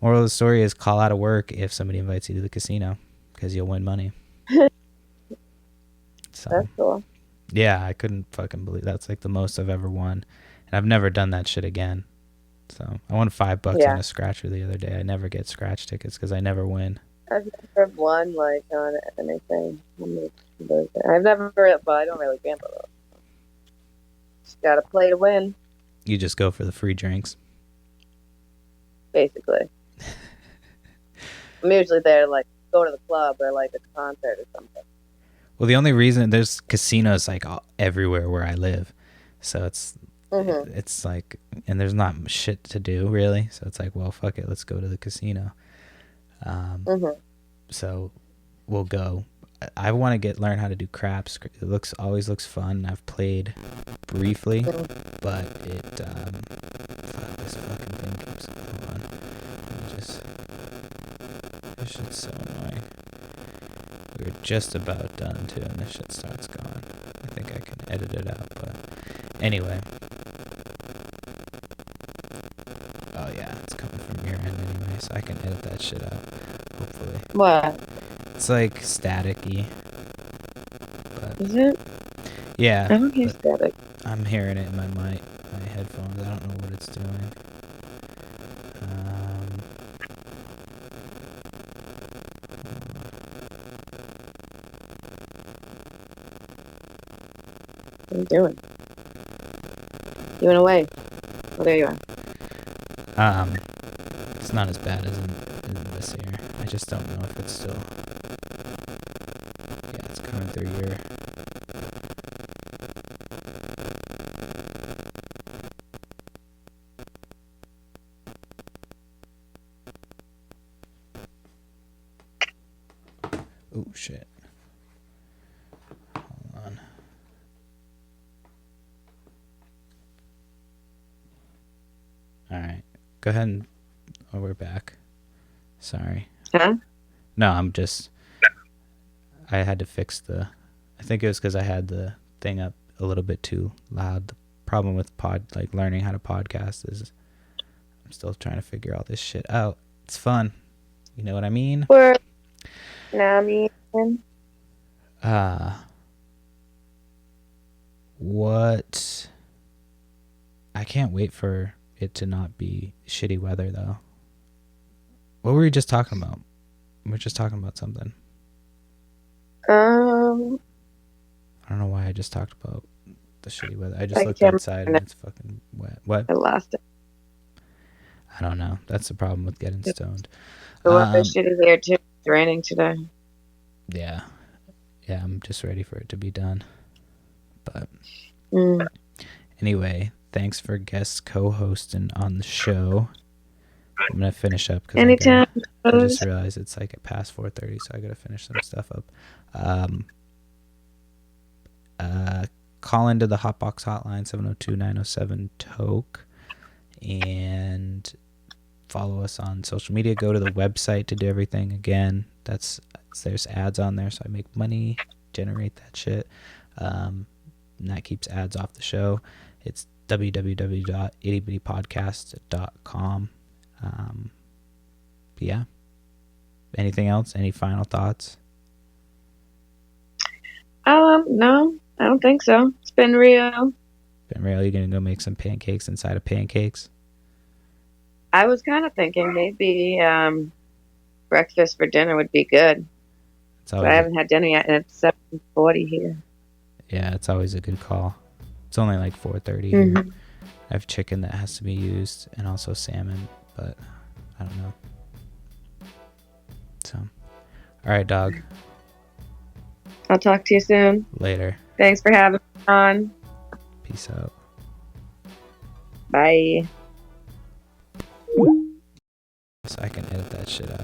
A: moral of the story is, call out of work if somebody invites you to the casino, because you'll win money. So that's cool. Yeah, I couldn't fucking believe that's like the most I've ever won, and I've never done that shit again. So I won $5 on a scratcher the other day. I never get scratch tickets because I never win.
B: I've never won like on anything. I've never, but I don't really gamble though. Just gotta play to win.
A: You just go for the free drinks.
B: Basically. I'm usually there to like go to the club or like a concert or something.
A: Well, the only reason, there's casinos like everywhere where I live, so it's like, and there's not shit to do really, so it's like, well, fuck it, let's go to the casino. So we'll go. I want to learn how to do craps. It always looks fun. I've played briefly, but it fuck, this fucking thing keeps going. This shit's so annoying. We were just about done too, and this shit starts going. I think I can edit it out, but anyway. Oh yeah, it's coming from your end anyway, so I can edit that shit out, hopefully.
B: What?
A: It's like staticky. But
B: is it?
A: Yeah.
B: I don't hear static.
A: I'm hearing it in my headphones. I don't know what it's doing. What are you doing? You went away. Oh, there you are. It's not as bad as in this ear. I just don't know if it's still. Yeah, it's coming through your. Oh shit. Hold on. Alright. Go ahead and... Oh, we're back. Sorry.
B: Huh?
A: No, I had to fix the... I think it was because I had the thing up a little bit too loud. The problem with learning how to podcast is I'm still trying to figure all this shit out. It's fun. You know what I mean? What... I can't wait for it to not be shitty weather, though. What were we just talking about? We were just talking about something. I don't know why I just talked about the shitty weather. I just looked outside and it's fucking wet. What?
B: I lost it.
A: I don't know. That's the problem with getting stoned.
B: The weather's shitty here too. It's raining today.
A: Yeah. Yeah, I'm just ready for it to be done. But anyway, thanks for guest co-hosting on the show. I'm gonna finish up because I just realized it's like past 4:30, so I gotta finish some stuff up. Call into the Hotbox hotline 702-907-TOKE and follow us on social media. Go to the website to do everything. Again, there's ads on there, so I make money, generate that shit. And that keeps ads off the show. It's www.ittybittypodcast.com. Yeah. Anything else? Any final thoughts?
B: No, I don't think so. It's been real.
A: You're gonna go make some pancakes inside of pancakes?
B: I was kind of thinking maybe breakfast for dinner would be good. So I haven't had dinner yet, and it's 7:40 here.
A: Yeah, it's always a good call. It's only like 4:30 here. I have chicken that has to be used and also salmon, but I don't know. So, all right, dog.
B: I'll talk to you soon.
A: Later.
B: Thanks for having me on.
A: Peace out.
B: Bye.
A: So I can edit that shit out.